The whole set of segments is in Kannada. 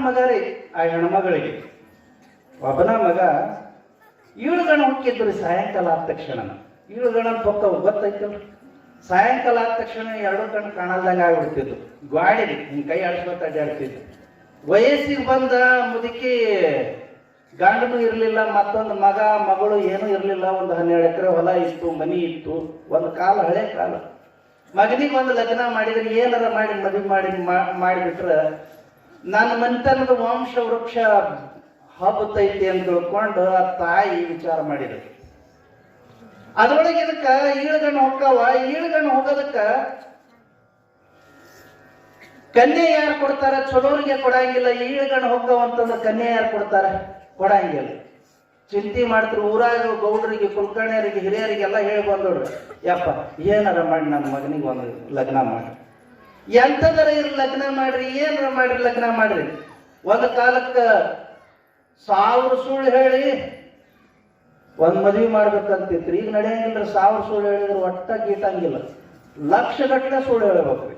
ಮಗ ರೀ. ಆ ಹೆಣ್ಮಗಳಿಗೆ ಒಬ್ಬನ ಮಗ ಈಳುಗಣ ಹುಟ್ಟಿದ್ರು ಸಾಯಂಕಾಲ ಆದ ತಕ್ಷಣ. ಈಳುಗಣ ಹೊಕ್ಕವು ಗೊತ್ತೈತಲ್ರಿ. ಸಾಯಂಕಾಲ ಆದ ತಕ್ಷಣ ಎರಡು ಕಣ್ಣು ಕಾಣಲ್ದಂಗೆ ಆಗ್ಬಿಡ್ತಿದ್ದು. ಗಾಡಿ ಹಿಂಗೆ ಕೈ ಆಡಿಸ್ಕೊತ ಅಡ್ಡಾಡ್ತಿದ್ದು. ವಯಸ್ಸಿಗೆ ಬಂದ ಮುದುಕಿ ಗಂಡನೂ ಇರಲಿಲ್ಲ, ಮತ್ತೊಂದು ಮಗ ಮಗಳು ಏನೂ ಇರಲಿಲ್ಲ. ಒಂದು 12 ಎಕರೆ ಹೊಲ ಇತ್ತು, ಮನಿ ಇತ್ತು. ಒಂದು ಕಾಲ, ಹಳೆ ಕಾಲ. ಮಗನಿಗೆ ಒಂದು ಲಗ್ನ ಮಾಡಿದ್ರೆ ಏನಾರ ಮಾಡಿ ಮದುವೆ ಮಾಡಿಬಿಟ್ರೆ ನನ್ನ ಮನೆತನದ ವಂಶ ವೃಕ್ಷ ಹಬ್ಬತೈತಿ ಅಂತ ತಿಳ್ಕೊಂಡು ಆ ತಾಯಿ ವಿಚಾರ ಮಾಡಿದ್ರು. ಅದ್ರೊಳಗೆ ಇದಕ್ಕ ಈಳುಗಣ್ಣು ಹೊಕ್ಕವ. ಈಳುಗಣ್ಣು ಹೋಗೋದಕ್ಕ ಕನ್ಯೆ ಯಾರು ಕೊಡ್ತಾರ? ಚಲೋರಿಗೆ ಕೊಡಂಗಿಲ್ಲ. ಈಳುಗಣ್ಣು ಹೊಕ್ಕವ ಅಂತಂದ್ರೆ ಕನ್ಯೆ ಯಾರು ಕೊಡ್ತಾರ? ಕೊಡಂಗಿಲ್ಲ. ಚಿಂತೆ ಮಾಡ್ತಾರೆ. ಊರಾಗ ಗೌಡರಿಗೆ, ಕುಲಕರ್ಣಿಯರಿಗೆ, ಹಿರಿಯರಿಗೆಲ್ಲ ಹೇಳಿ ಬಂದೋಡ್ರಿ, ಯಪ್ಪ ಏನಾರ ಮಾಡಿ ನನ್ನ ಮಗನಿಗೆ ಒಂದು ಲಗ್ನ ಮಾಡಿ, ಎಂಥದರ ಇರ್ ಲಗ್ನ ಮಾಡ್ರಿ, ಏನಾರ ಮಾಡ್ರಿ ಲಗ್ನ ಮಾಡ್ರಿ. ಒಂದು ಕಾಲಕ್ಕೆ 1000 ಸುಳ್ಳು ಹೇಳಿ ಒಂದು ಮದುವೆ ಮಾಡ್ಬೇಕಂತಿತ್ರಿ. ಈಗ ನಡೆಯಂಗಿಲ್ಲ. 1000 ಸುಳ್ಳು ಹೇಳಿದ್ರೆ ಒಟ್ಟ ಗೀಟಂಗಿಲ್ಲ. ಲಕ್ಷಗಟ್ಟಲೆ ಸುಳ್ಳು ಹೇಳ್ಬೇಕ್ರಿ.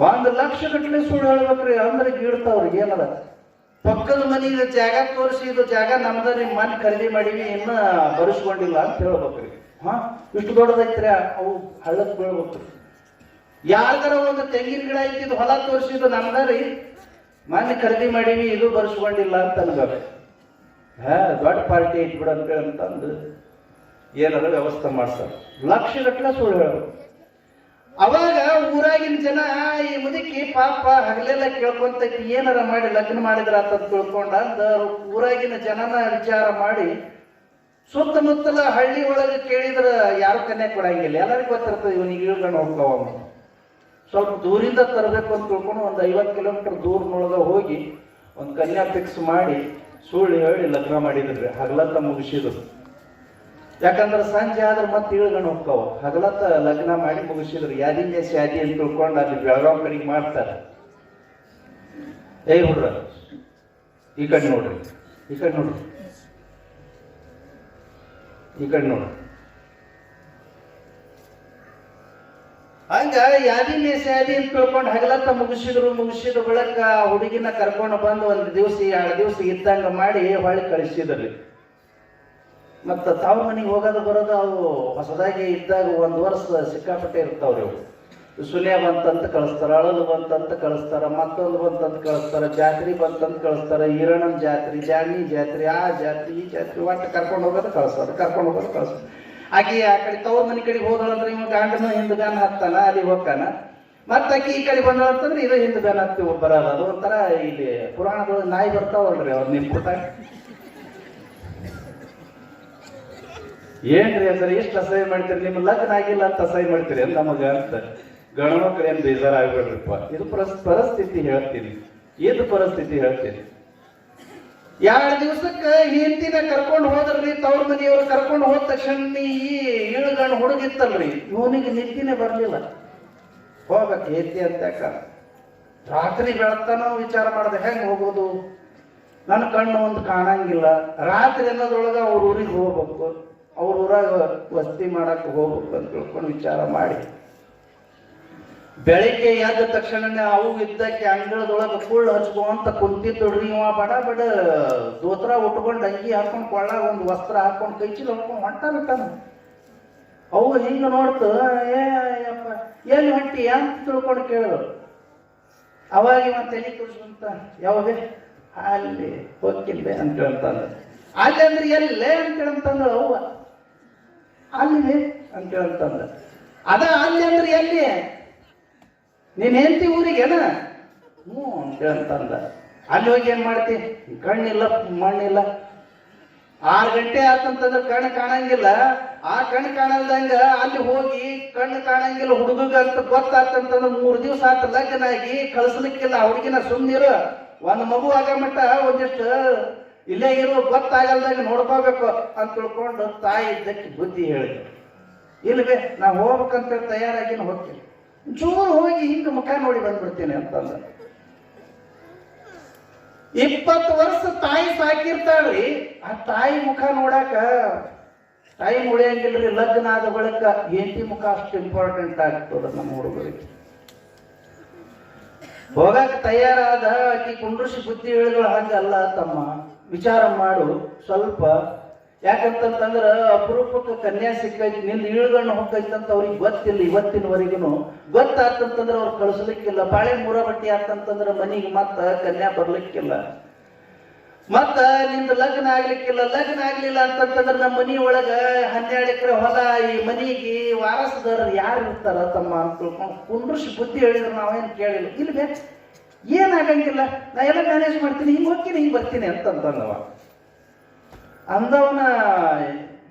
1 ಲಕ್ಷಗಟ್ಟಲೆ ಸುಳ್ಳು ಹೇಳ್ಬೇಕ್ರಿ. ಅಂದ್ರೆ ಗೀಡ್ತಾವ್ರಿಗೆ ಏನದ. ಪಕ್ಕದ ಮನೆಗೆ ಜಾಗ ತೋರಿಸಿ, ಇದು ಜಾಗ ನಮ್ದ್ರಿ, ಮನೆ ಖರೀದಿ ಮಾಡೀವಿ, ಇನ್ನ ಬರೆಸ್ಕೊಂಡಿಲ್ಲ ಅಂತ ಹೇಳ್ಬೇಕ್ರಿ. ಇಷ್ಟು ದೊಡ್ಡದೈತ್ರಿ, ಅವು ಹಳ್ಳಕ್ಕೆ ಬೀಳ್ಬೇಕ್ರಿ. ಯಾರ್ದಾರ ಒಂದು ತೆಂಗಿನ ಗಿಡ ಐತಿದ್ದು ಹೊಲ ತೋರಿಸಿದ್ದು ನಮ್ದ್ರಿ, ಮನೆ ಖರೀದಿ ಮಾಡೀವಿ, ಇದು ಬರೆಸ್ಕೊಂಡಿಲ್ಲ ಅಂತ ಅನ್ಬೇಕು. ದೊಡ್ಡ ಪಾರ್ಟಿ ಐತಿ ಬಿಡ ಅಂತಂದು ಏನಾರ ವ್ಯವಸ್ಥೆ ಮಾಡ್ತಾರೆ. ಲಕ್ಷಗಟ್ಟಲೆ ಸುಳ್ಳು ಹೇಳೋದು. ಅವಾಗ ಊರಾಗಿನ ಜನ ಈ ಮುದುಕಿ ಪಾಪ ಹಗಲೆಲ್ಲ ಕೇಳ್ಕೊಂತೈತಿ, ಏನಾರ ಮಾಡಿ ಲಗ್ನ ಮಾಡಿದ್ರ ಅಂತ ತಿಳ್ಕೊಂಡ ಅಂದ ಊರಾಗಿನ ಜನನ ವಿಚಾರ ಮಾಡಿ ಸುತ್ತಮುತ್ತಲ ಹಳ್ಳಿ ಒಳಗೆ ಕೇಳಿದ್ರ ಯಾರು ಕನ್ಯೆ ಕೊಡಂಗಿಲ್ಲ. ಎಲ್ಲರಿಗೂ ಗೊತ್ತಿರ್ತದೆ ಇವನಿಗೆ ಈಳುಗಣ್ಣು ಹೋಗ್ತಾವ. ಸ್ವಲ್ಪ ದೂರಿಂದ ತರಬೇಕು ಅಂತ ತಿಳ್ಕೊಂಡು ಒಂದು 50 ಕಿಲೋಮೀಟರ್ ದೂರನೊಳಗೆ ಹೋಗಿ ಒಂದು ಕನ್ಯಾ ಫಿಕ್ಸ್ ಮಾಡಿ ಸುಳ್ಳು ಹೇಳಿ ಲಗ್ನ ಮಾಡಿದ್ರಿ. ಹಗಲತ್ತ ಮುಗಿಸಿದ್ರು. ಯಾಕಂದ್ರೆ ಸಂಜೆ ಆದ್ರೆ ಮತ್ತೆ ಈಳುಗಣ್ಣು ಹೋಗ್ತಾವ. ಹಗಲತ್ತ ಲಗ್ನ ಮಾಡಿ ಮುಗಿಸಿದ್ರು. ಯಾದಿನ ಶಾದಿ ಅಂತ ತಿಳ್ಕೊಂಡು ಅಲ್ಲಿ ಬೆಳಗಾವ್ ಕಡೆಗೆ ಮಾಡ್ತಾರೆ. ಹುಡ್ರ ಈ ಕಡೆ ನೋಡ್ರಿ, ಈ ಕಡೆ ನೋಡ್ರಿ, ಈ ಕಡೆ ನೋಡ್ರಿ. ಹಂಗ ಯಾದಿನ ಶಾದಿ ಅಂತ ತಿಳ್ಕೊಂಡು ಹಗಲತ್ತ ಮುಗಿಸಿದ ಬಳಿಕ ಹುಡುಗಿನ ಕರ್ಕೊಂಡು ಬಂದು 1 ದಿವಸ 2 ದಿವಸ ಇದ್ದಂಗ ಮಾಡಿ ಹೊಳ್ಳಿ ಕಳಿಸಿದ್ರಿ. ಮತ್ತ ತಾವ್ರ ಮನೆಗೆ ಹೋಗೋದು ಬರೋದು ಅವು ಹೊಸದಾಗಿ ಇದ್ದಾಗ 1 ವರ್ಷ ಸಿಕ್ಕಾಪಟ್ಟೆ ಇರ್ತಾವ್ರಿ. ಅವು ಸುನ್ಯ ಬಂತಂತ ಕಳಿಸ್ತಾರ, ಅಳಲು ಬಂತಂತ ಕಳಿಸ್ತಾರ, ಮತ್ತೊಂದು ಬಂತಂತ ಕಳಿಸ್ತಾರ, ಜಾತ್ರೆ ಬಂತಂತ ಕಳಿಸ್ತಾರ, ಈರಣನ ಜಾತ್ರೆ, ಜಾನಿ ಜಾತ್ರೆ, ಆ ಜಾತ್ರೆ, ಈ ಜಾತ್ರೆ, ಒಟ್ಟು ಕರ್ಕೊಂಡು ಹೋಗೋದು ಕಳಿಸ್ತಾರೆ. ಆಕಿ ಆ ಕಡೆ ತವ್ರ ಮನೆ ಕಡೆಗೆ ಹೋದಳಂದ್ರೆ ಇವ ಗಂಡನ ಹಿಂದ್ಗಾನ ಹತ್ತಾನ, ಅಲ್ಲಿ ಹೋಗ್ತಾನ. ಮತ್ತ ಆಕಿ ಈ ಕಡೆ ಬಂದಳಂತಂದ್ರೆ ಇದು ಹಿಂದ್ಗಾನ ಹತ್ತಿ ಬರಲ್ಲ. ಅದು ಒಂಥರ ಇಲ್ಲಿ ಪುರಾಣದೊಳಗೆ ನಾಯಿ ಬರ್ತಾವಲ್ರಿ, ಅವ್ರು ನಿಂತ್ಬಿಟ್ಟಾಗ ಏನ್ರಿ ಅಂದ್ರೆ ಎಷ್ಟು ಅಸಹ್ಯ ಮಾಡ್ತೀರಿ, ನಿಮ್ಮ ಲಗ್ನ ಆಗಿಲ್ಲ ಅಂತ ಅಸಹ್ಯ ಮಾಡ್ತೀರಿ ನಮಗ ಅಂತ. ಗಣಮಕ್ಳು ಏನ್ ಬೇಜಾರಾಗ್ಬೇಡ್ರಿಪ್ಪ. ಇದು ಪರಿಸ್ಥಿತಿ ಹೇಳ್ತೀನಿ. 2 ದಿವಸಕ್ಕೆ ಹೆಂಡತಿನ ಕರ್ಕೊಂಡು ಹೋದ್ರಿ. ತವ್ರ ಮನೆಯವ್ರು ಕರ್ಕೊಂಡು ಹೋದ ತಕ್ಷಣ ಈ ಈಳುಗಣ್ಣು ಹುಡುಗಿತ್ತಲ್ರಿ, ಇವನಿಗೆ ನಿದ್ದಿನೇ ಬರ್ಲಿಲ್ಲ. ಹೋಗ್ಬೇಕು ಹೆಂಡತಿ ಅಂತ ರಾತ್ರಿ ಬೆಳತಾನೋ ವಿಚಾರ ಮಾಡ್ದೆ, ಹೆಂಗ್ ಹೋಗೋದು, ನನ್ನ ಕಣ್ಣು ಒಂದು ಕಾಣಂಗಿಲ್ಲ. ರಾತ್ರಿ ಅನ್ನೋದ್ರೊಳಗ ಅವ್ರ ಊರಿಗೆ ಹೋಗ್ಬೇಕು, ಅವ್ರ ಊರಾಗ ವಸತಿ ಮಾಡಕ್ಕೆ ಹೋಗ್ಬೇಕು ಅಂತ ತಿಳ್ಕೊಂಡು ವಿಚಾರ ಮಾಡಿ ಬೆಳಿಗ್ಗೆ ಎದ್ದ ತಕ್ಷಣನೇ ಅವು ಇದ್ದಕ್ಕೆ ಅಂಗಳದೊಳಗೆ ಕುಳ್ಳು ಹಚ್ಕೊಂತ ಕುಂತಿದ್ದೊಡ್ರಿ. ಇವ ಬಡ ದೋತ್ರ ಉಟ್ಕೊಂಡು ಅಂಗಿ ಹಾಕೊಂಡು ಕೊಳ್ಳಾಗ ಒಂದು ವಸ್ತ್ರ ಹಾಕೊಂಡು ಕೈ ಚೀಲ ಹೊಡ್ಕೊಂಡು ಹೊಂಟಾನ. ಅವು ಹಿಂಗ ನೋಡ್ತು, ಏಪ್ಪ ಎಲ್ಲಿ ಹೊಂಟಿ ಅಂತ ತಿಳ್ಕೊಂಡು ಕೇಳಿದ್ರು. ಅವಾಗ ಇವ ತಲೆ ತುರ್ಸ್ಕೊಂತ, ಯಾವಾಗ ಅಲ್ಲಿ ಹೋಗಿಲ್ಲೆ ಅಂತ ಹೇಳ್ತಾನೆ. ಅಲ್ಲಿ ಅಂದ್ರೆ ಎಲ್ಲೇ ಅಂತ ಹೇಳ್ತಂದ್ರ ಅವ್ವ, ಅಲ್ಲಿ ಅಂತ ಹೇಳ್ತಂದ. ಅದ ಅಲ್ಲಿ ಅಂದ್ರೆ ಎಲ್ಲಿ, ನೀನ್ ಹೆಂಡತಿ ಊರಿಗೇನ? ಹ್ಞೂ ಅಂತ ಹೇಳ್ತಂದ. ಅಲ್ಲಿ ಹೋಗಿ ಏನ್ ಮಾಡ್ತಿ, ಕಣ್ಣಿಲ್ಲ ಮಣ್ಣಿಲ್ಲ. 6 ಗಂಟೆ ಆತಂತಂದ್ರೆ ಕಣ್ಣು ಕಾಣಂಗಿಲ್ಲ. ಆ ಕಣ್ಣು ಕಾಣಲ್ದಂಗ ಅಲ್ಲಿ ಹೋಗಿ ಕಣ್ಣು ಕಾಣಂಗಿಲ್ಲ ಹುಡುಗಂತ ಗೊತ್ತಾತಂತಂದ್ರೆ 3 ದಿವಸ ಆತ ಲಗ್ನ ಆಗಿ ಕಳಿಸ್ಲಿಕ್ಕಿಲ್ಲ. ಹುಡುಗಿನ ಸುಮ್ಮನಿರು, ಒಂದು ಮಗು ಆಗ ಮಟ್ಟ ಒಂದಿಷ್ಟು ಇಲ್ಲೇ ಇರೋ ಗೊತ್ತಾಗಲ್ದಾಗ ನೋಡ್ಕೋಬೇಕು ಅಂತ ತಿಳ್ಕೊಂಡು ತಾಯಿ ಇದ್ದಕ್ಕೆ ಬುದ್ಧಿ ಹೇಳಿದ್ರು. ಇಲ್ವೇ ನಾ ಹೋಗ್ಬೇಕಂತ ತಯಾರಾಗಿನ ಹೋಗ್ತೀನಿ, ಚೂರು ಹೋಗಿ ಹಿಂಗ ಮುಖ ನೋಡಿ ಬಂದ್ಬಿಡ್ತೀನಿ ಅಂತಂದ. 20 ವರ್ಷ ತಾಯಿ ಸಾಕಿರ್ತಾಳ್ರಿ. ಆ ತಾಯಿ ಮುಖ ನೋಡಾಕ ಟೈಮ್ ಉಳಿಯಂಗಿಲ್ರಿ. ಲಗ್ನ ಆದ ಬಳಿಕ ಹೆಂಡತಿ ಮುಖ ಅಷ್ಟು ಇಂಪಾರ್ಟೆಂಟ್ ಆಗ್ತದ ನಮ್ಮ ಹುಡುಗರಿಗೆ. ಹೋಗಕ್ಕೆ ತಯಾರಾದ ಆಕಿ ಕುಂಡ್ರಿಸಿ ಬುದ್ಧಿ ಹೇಳಿದಳು, ಹಂಗಲ್ಲ ತಮ್ಮ, ವಿಚಾರ ಮಾಡು ಸ್ವಲ್ಪ. ಯಾಕಂತಂದ್ರ ಅಪರೂಪಕ್ಕೆ ಕನ್ಯಾ ಸಿಕ್ಕೈತಿ, ನಿಂದ ಇಳುಗಣ್ಣು ಹೋಗೈತಂತ ಅವ್ರಿಗೆ ಗೊತ್ತಿಲ್ಲ. ಇವತ್ತಿನವರೆಗೂ ಗೊತ್ತಾತಂತಂದ್ರೆ ಅವ್ರು ಕಳಿಸ್ಲಿಕ್ಕಿಲ್ಲ. ಬಾಳೆ ಮೂರ ಬಟ್ಟಿ ಆತಂತಂದ್ರ ಮನಿಗೆ ಮತ್ತ ಕನ್ಯಾ ಬರ್ಲಿಕ್ಕಿಲ್ಲ. ಮತ್ತ ನಿಂದ ಲಗ್ನ ಆಗ್ಲಿಕ್ಕಿಲ್ಲ. ಲಗ್ನ ಆಗ್ಲಿಲ್ಲ ಅಂತಂತಂದ್ರ ನಮ್ಮ ಮನಿ ಒಳಗ 12 ಎಕರೆ ಹೊಲ, ಈ ಮನಿಗೆ ವಾರಸದಾರ ಯಾರು ಇರ್ತಾರ ತಮ್ಮ ಅಂತ ತಿಳ್ಕೊಂಡು ಕುಂಡ್ರಿಸಿ ಬುದ್ಧಿ ಹೇಳಿದ್ರು ನಾವೇನ್ ಕೇಳಿಲ್ಲ. ಇಲ್ಲಿ ಬೇಕು ಏನಾಗಂಗಿಲ್ಲ, ನಾ ಎಲ್ಲ ಮ್ಯಾನೇಜ್ ಮಾಡ್ತೀನಿ, ಹಿಂಗ್ ಹೋಗ್ತೀನಿ ಹಿಂಗ್ ಬರ್ತೀನಿ ಅಂತಂದವ. ಅಂದವನ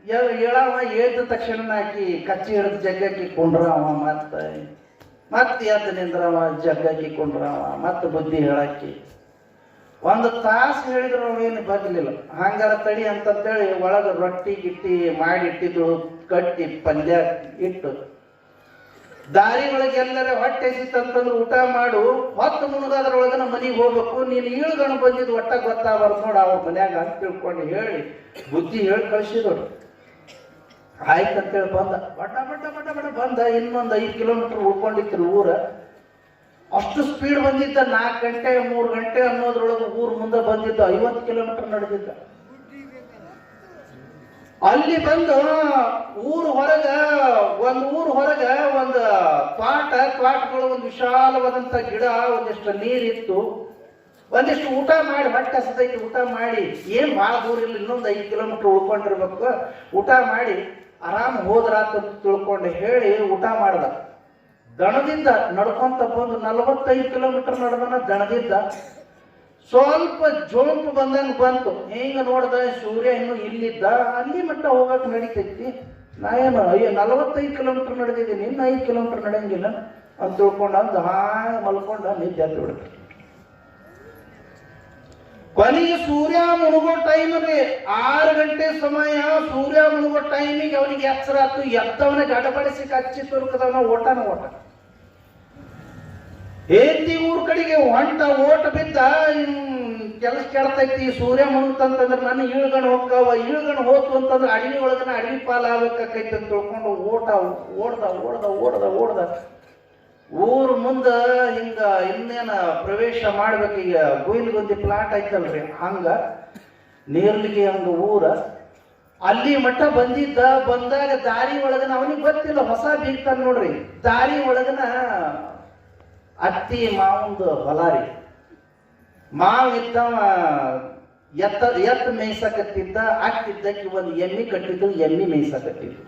ಹೇಳವ ಎದ್ದ ತಕ್ಷಣ ಹಾಕಿ ಕಚ್ಚಿ ಹಿಡಿದು ಜಗ್ಗಕ್ಕಿ ಕೊಂಡ್ರವ. ಮತ್ತೆ ಎದ್ದು ನಿಂದ್ರವ, ಜಗ್ಗಕ್ಕಿ ಕೊಂಡ್ರವ, ಮತ್ತೆ ಬುದ್ಧಿ ಹೇಳಕ್ಕಿ. 1 ತಾಸು ಹೇಳಿದ್ರು ಅವೇನು ಬಗ್ಲಿಲ್ಲ. ಹಂಗಾರ ತಡಿ ಅಂತಂತೇಳಿ ಒಳಗ ರೊಟ್ಟಿ ಗಿಟ್ಟಿ ಮಾಡಿ ಇಟ್ಟಿದ್ರು, ಕಟ್ಟಿ ಪಲ್ಯ ಇಟ್ಟು ದಾರಿ ಒಳಗೆ ಎಲ್ಲರ ಹೊಟ್ಟೆ ಸಿತ್ತಂತಂದ್ರೆ ಊಟ ಮಾಡು, ಹೊತ್ತು ಮುಳುಗಾದ್ರೊಳಗ ನಮ್ಮ ಮನೆಗೆ ಹೋಗ್ಬೇಕು, ನೀನು ಇಳುಗಣ ಬಂದಿದ್ದು ಒಟ್ಟ ಗೊತ್ತಾಗಬಾರ್ದು ನೋಡ ಅವ್ರ ಮನ್ಯಾಗ ಅಂತ ತಿಳ್ಕೊಂಡು ಹೇಳಿ ಬುದ್ಧಿ ಹೇಳಿ ಕಳಿಸಿದೋಡು. ಆಯ್ತಂತೇಳಿ ಬಂದ, ಬಡ್ಡ ಬಡ್ಡ ಬಡ್ಡ ಬಡ್ಡ ಬಂದ. ಇನ್ನೊಂದು 5 ಕಿಲೋಮೀಟರ್ ಉಳ್ಕೊಂಡಿತ್ತು ಊರ. ಅಷ್ಟು ಸ್ಪೀಡ್ ಬಂದಿದ್ದ. 4 ಗಂಟೆ 3 ಗಂಟೆ ಅನ್ನೋದ್ರೊಳಗೆ ಊರ್ ಮುಂದೆ ಬಂದಿದ್ದ. 50 ಕಿಲೋಮೀಟರ್ ನಡೆದಿದ್ದ. ಅಲ್ಲಿ ಬಂದು ಊರ್ ಹೊರಗ ಒಂದು ತ್ವಾಟಗಳು, ಒಂದು ವಿಶಾಲವಾದಂತ ಗಿಡ, ಒಂದಿಷ್ಟು ನೀರಿತ್ತು, ಒಂದಿಷ್ಟು ಊಟ ಮಾಡಿ ಹೊಟ್ಟೆ ಹಸಿದೈತಿ. ಊಟ ಮಾಡಿ ಏನ್ ಭಾಳ ದೂರ ಇಲ್ಲ, ಇನ್ನೊಂದು 5 ಕಿಲೋಮೀಟರ್ ಉಳ್ಕೊಂಡಿರ್ಬೇಕು. ಊಟ ಮಾಡಿ ಆರಾಮ್ ಹೋದ್ರಾತ ತಿಳ್ಕೊಂಡು ಹೇಳಿ ಊಟ ಮಾಡ್ದ. ದಣದಿಂದ ನಡ್ಕೊಂತ ಬಂದು 45 ಕಿಲೋಮೀಟರ್ ನಡೆದನ. ದಣದಿದ್ದ ಸ್ವಲ್ಪ ಜೋಂಪು ಬಂದಂಗ ಬಂತು. ಹಿಂಗ ನೋಡ್ದ, ಸೂರ್ಯ ಇನ್ನು ಇಲ್ಲಿದ್ದ. ಅಲ್ಲಿ ಮಟ್ಟ ಹೋಗಕ್ ನಡೀತೈತಿ. ನಾ ಏನು 45 ಕಿಲೋಮೀಟರ್ ನಡೆದಿದ್ದೀನಿ, ಇನ್ನು 5 ಕಿಲೋಮೀಟರ್ ನಡೆಯಂಗಿಲ್ಲ ಅಂತ ತಿಳ್ಕೊಂಡ. ಅಂದ ಮಲ್ಕೊಂಡ, ನಿದ್ದೆ ಹತ್ತಿ ಬಿಡುತ್ತೆ. ಕೊನೆಗೆ ಸೂರ್ಯ ಮುಳುಗೋ ಟೈಮ್ ರೀ, 6 ಗಂಟೆ ಸಮಯ. ಸೂರ್ಯ ಮುಳುಗೋ ಟೈಮಿಗೆ ಅವನಿಗೆ ಎಚ್ಚರ ಆತು. ಎದ್ದವನ ಗಡಬಡಿಸಿ ಕಚ್ಚಿ ತುರುಕದವನ ಓಟ. ಏತಿ ಊರ್ ಕಡೆಗೆ ಓಟ ಬಿದ್ದ. ಕೆಲಸ ಕೆಡ್ತೈತಿ, ಸೂರ್ಯ ಮುಳುಗ್ತಂತಂದ್ರೆ ನನ್ನ ಇಳುಗಣ ಹೋಗ್ತಾವ. ಇಳುಗಣ ಹೋತು ಅಂತಂದ್ರೆ ಅಡವಿ ಒಳಗನ ಅಡವಿ ಪಾಲ ಆಗ್ಬೇಕೈತಿ ಅಂತ ತಿಳ್ಕೊಂಡು ಓಡ್ದ. ಊರ್ ಮುಂದ ಹಿಂಗ ಇನ್ನೇನ ಪ್ರವೇಶ ಮಾಡ್ಬೇಕು. ಈಗ ಗುಯಿಲ್ಗೊಂದಿ ಪ್ಲಾಟ್ ಐತಲ್ರಿ, ಹಂಗ ನೇರ್ಲಿಗೆ ಹಂಗ ಊರ ಅಲ್ಲಿ ಮಟ್ಟ ಬಂದಾಗ ದಾರಿ ಒಳಗನ ಅವನಿಗೆ ಗೊತ್ತಿಲ್ಲ, ಹೊಸ ಬೀಗ್ತಾನ ನೋಡ್ರಿ. ದಾರಿ ಒಳಗನ ಅತ್ತಿ ಮಾವಂದು ಹೊಲ ರೀ. ಮಾವ ಇದ್ದವ ಎತ್ತ ಮೇಯ್ಸಕತ್ತಿದ್ದ. ಅತ್ತಿದ್ದಕ್ಕೆ ಒಂದು ಎಮ್ಮಿ ಕಟ್ಟಿದ್ದು, ಎಮ್ಮಿ ಮೇಯ್ಸಕತ್ತಿದ್ದು.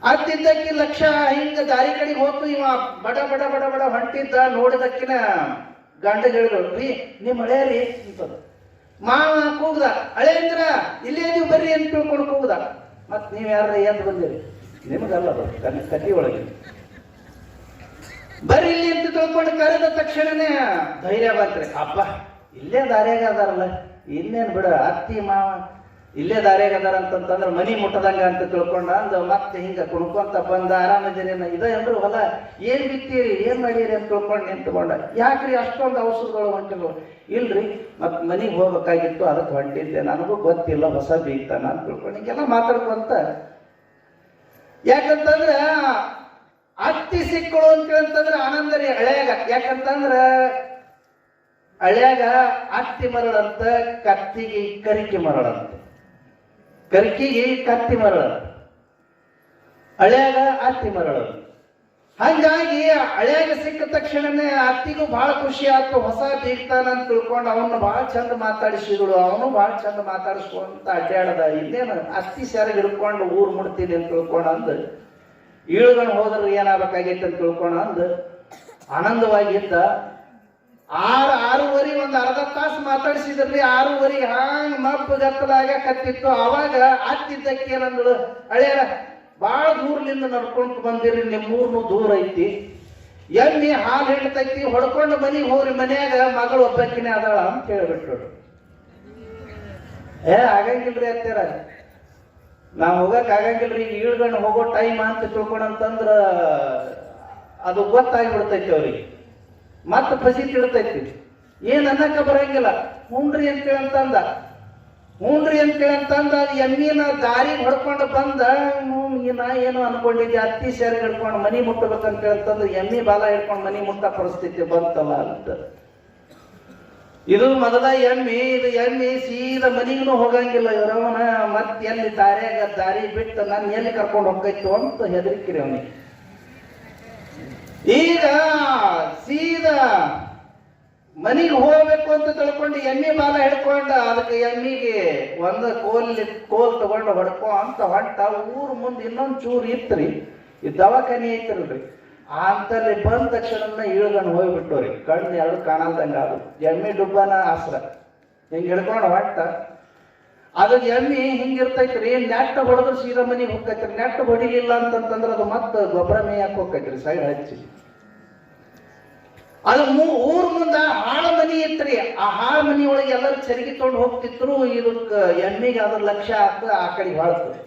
ಅತ್ತಿದ್ದಕ್ಕೆ ಲಕ್ಷ ಹಿಂಗ ದಾರಿ ಕಡೆಗೆ ಹೋಗ್ತು. ಇವ ಬಡ ಬಡ ಬಡ ಬಡ ಹೊಂಟಿದ್ದ. ನೋಡಿದಕ್ಕಿನ ಗಂಡ ಹೇಳಿದ್ರಿ, ನಿಮ್ ಹಳೆ ರೀ ಅಂತದ. ಮಾವ ಕೂಗ್ದ, ಹಳೆ ಅಂದ್ರ ಇಲ್ಲೇ ನೀವು ಬರ್ರಿ ಅಂತ ತಿಳ್ಕೊಂಡು ಕೂಗ್ದ. ಮತ್ ನೀವ್ ಯಾರ ಎದ್ದು ಬಂದಿರಿ? ನಿಮಗಲ್ಲ, ಕಟ್ಟಿ ಒಳಗೆ ಬರ್ರಿ ಇಲ್ಲಿ ಅಂತ ತಿಳ್ಕೊಂಡು ಕರೆದ ತಕ್ಷಣನೇ ಧೈರ್ಯ ಬಂತ್ರಿ. ಅಪ್ಪ ಇಲ್ಲೇ ದಾರ್ಯಾಗ ಅದಾರಲ್ಲ, ಇನ್ನೇನ್ ಬಿಡ, ಅತ್ತಿ ಮಾವ ಇಲ್ಲೇ ದಾರ್ಯಾಗ ಅದಾರ ಅಂತಂತಂದ್ರ ಮನಿ ಮುಟ್ಟದಂಗ ಅಂತ ತಿಳ್ಕೊಂಡ. ಅಂದ ಮತ್ತೆ ಹಿಂಗ ಕುಣ್ಕೊಂತ ಬಂದ. ಆರಾಮದಿರೇನ? ಇದೇನ್ರಿ ಹೊಲ, ಏನ್ ಬಿತ್ತೀರಿ, ಏನ್ ಮಾಡೀರಿ ಅಂತ ತಿಳ್ಕೊಂಡು ನಿಂತ್ಕೊಂಡ. ಯಾಕ್ರಿ ಅಷ್ಟೊಂದು ಔಷಧಗಳು ಹೊಂಟಿದ್ವು? ಇಲ್ರಿ, ಮತ್ ಮನಿಗ್ ಹೋಗ್ಬೇಕಾಗಿತ್ತು, ಅದಕ್ಕೆ ಹೊಂಟಿದ್ದೆ, ನನಗೂ ಗೊತ್ತಿಲ್ಲ, ಹೊಸ ಬೀಗ್ತಾನ ಅಂತ ತಿಳ್ಕೊಂಡು ಹಿಂಗೆಲ್ಲ ಮಾತಾಡ್ಕೊಂತ. ಯಾಕಂತಂದ್ರ ಅತ್ತಿ ಸಿಕ್ಕಳು ಅಂತಂದ್ರೆ ಆನಂದ ರೀ ಹಳ್ಯಾಗ. ಯಾಕಂತಂದ್ರ ಹಳ್ಯಾಗ ಅತ್ತಿ ಮರಳಂತ, ಕತ್ತಿಗೆ ಕರಿಕೆ ಮರಳಂತ. ಕರಿಕೆಗೆ ಕತ್ತಿ ಮರಳ, ಹಳ್ಯಾಗ ಅತ್ತಿ ಮರಳ. ಹಂಗಾಗಿ ಹಳ್ಯಾಗ ಸಿಕ್ಕ ತಕ್ಷಣನೇ ಅತ್ತಿಗೂ ಬಹಳ ಖುಷಿ ಆಯ್ತು. ಹೊಸ ಬೀಗ್ತಾನ ಅಂತ ತಿಳ್ಕೊಂಡು ಅವನ್ನ ಬಹಳ ಚಂದ ಮಾತಾಡಿಸಿದಳು. ಅವನು ಬಹಳ ಚಂದ ಮಾತಾಡಿಸ್ಕೊಂತ ಅಡ್ಡಾಡದ. ಇನ್ನೇನು ಅತ್ತಿ ಸೆರಗ್ ಹಿಡ್ಕೊಂಡು ಊರ್ ಮುಡ್ತೀನಿ ಅಂತ ತಿಳ್ಕೊಂಡು ಅಂದ್ ಇಳುಗಣ ಹೋದ್ರೆ ಏನಾಗಬೇಕಾಗಿತ್ತು ಅಂತ ತಿಳ್ಕೊಂಡು ಅಂದ್ ಆನಂದವಾಗಿದ್ದ. 6:30 ಒಂದು ಅರ್ಧ ತಾಸು ಮಾತಾಡಿಸಿದ್ರಿ. 6:30 ಹಾಂಗ್ ಮಬ್ಬ ಗತ್ತಲಾಗ ಕತ್ತಿತ್ತು. ಅವಾಗ ಅತ್ತಿದ್ದಕ್ಕೆ ಏನಂದಳು, ಹಳೆಯರ ಬಾಳ ದೂರ್ಲಿಂದ ನಡ್ಕೊಂತ ಬಂದಿರಿ, ನಿಮ್ಮೂರ್ನು ದೂರ ಐತಿ, ಎಮ್ಮಿ ಹಾಲು ಹಿಡ್ತೈತಿ, ಹೊಡ್ಕೊಂಡು ಮನಿಗೆ ಹೋಗ್ರಿ, ಮನ್ಯಾಗ ಮಗಳು ಒಬ್ಬಕ್ಕಿನೇ ಅದಾಳ ಅಂತ ಹೇಳ್ಬಿಟ್ರು. ಆಗಂಗಿಲ್ರಿ ಅತ್ತೀರ, ನಾವ್ ಹೋಗಕ್ ಆಗಂಗಿಲ್ರಿ, ಈಗ ಇಳ್ಗಣ್ಣು ಹೋಗೋ ಟೈಮ್ ಅಂತ ತಿಳ್ಕೊಂಡಂತಂದ್ರ ಅದು ಗೊತ್ತಾಗ್ಬಿಡ್ತೈತಿ ಅವ್ರಿಗೆ. ಮತ್ತೆ ಫಸಿಟ್ ಇಡ್ತೈತಿ, ಏನ್ ಅನ್ನಕ್ಕ ಬರಂಗಿಲ್ಲ. ಹುಣ್ರಿ ಅಂತೇಳಿ ಅಂತಂದ. ಹ್ಞೂನ್ರಿ ಅಂತೇಳಿ ಅಂತಂದ ಅದು ಎಮ್ಮಿನ ದಾರಿಗೆ ಹೊಡ್ಕೊಂಡು ಬಂದ ನಾ ಏನು ಅನ್ಕೊಂಡಿದ್ದೆ ಅತ್ತಿ ಸೇರಿ ಹಿಡ್ಕೊಂಡು ಮನಿ ಮುಟ್ಟಬೇಕಂತ ಹೇಳ್ತಂದ್ರೆ ಎಮ್ಮಿ ಬಾಲ ಹಿಡ್ಕೊಂಡು ಮನಿ ಮುಟ್ಟ ಪರಿಸ್ಥಿತಿ ಬಂತಲ್ಲ ಅಂತ. ಇದು ಮೊದಲ ಎಮ್ಮಿ, ಇದು ಎಮ್ಮಿ ಸೀದಾ ಮನಿಗೂ ಹೋಗಂಗಿಲ್ಲ. ಇವರವನ ಮತ್ತೆ ಎಲ್ಲಿ ದಾರಿಯಾಗ ದಾರಿ ಬಿಟ್ಟು ನಾನು ಎಲ್ಲಿ ಕರ್ಕೊಂಡು ಹೋಗ್ತೈತು ಅಂತ ಹೆದರಿಕಿರಿ ಅವನಿಗೆ. ಈಗ ಸೀದಾ ಮನಿಗೆ ಹೋಗ್ಬೇಕು ಅಂತ ತಿಳ್ಕೊಂಡು ಎಮ್ಮಿ ಬಾಲ ಹಿಡ್ಕೊಂಡ ಅದಕ್ಕೆ ಎಮ್ಮಿಗೆ ಒಂದು ಕೋಲ್ ತಗೊಂಡು ಹೊಡ್ಕೊ ಅಂತ ಹೊಂಟ. ಊರ್ ಮುಂದೆ ಇನ್ನೊಂದು ಚೂರು ಇತ್ರಿ, ಈ ದವಾಖಾನಿ ಐತಿರಲ್ರಿ, ಅಂತಲ್ಲಿ ಬಂದ ತಕ್ಷಣ ಇಳ್ಗಣ್ಣು ಹೋಗ್ಬಿಟ್ಟವ್ರಿ. ಕಣ್ಣು ಎರಡು ಕಾಣಲ್ದಂಗ ಅದು. ಎಮ್ಮಿ ಡುಬ್ಬನ ಆಸ್ರ ಹಿಂಗ್ ಹಿಡ್ಕೊಂಡು ಹೊಂಟ. ಅದು ಎಮ್ಮಿ ಹಿಂಗಿರ್ತೈತ್ರಿ, ನೆಟ್ಟ ಹೊಡೆದ್ರು ಸೀದಾ ಮನಿಗೆ ಹೋಗ್ತೈತ್ರಿ. ನೆಟ್ಟ ಹೊಡಿಲಿಲ್ಲ ಅಂತಂತಂದ್ರೆ ಅದು ಮತ್ತೆ ಗೊಬ್ಬರ ಮೇಯಕ್ಕೆ ಹೋಗ್ತೈತ್ರಿ ಸೈಡ್ ಹಚ್ಚಿ. ಅದು ಊರ್ ಮುಂದ ಹಾಳ ಮನಿ ಇತ್ರಿ. ಆ ಹಾಳ ಮನಿ ಒಳಗೆ ಎಲ್ಲರೂ ಚರಿಗಿ ತೊಗೊಂಡು ಹೋಗ್ತಿದ್ರು. ಇದಕ್ಕ ಎಮ್ಮಿಗೆ ಅದ್ರ ಲಕ್ಷ್ಯ ಆಗ್ತದೆ, ಆ ಕಡೆ ಹೊಳ್ತದೆ.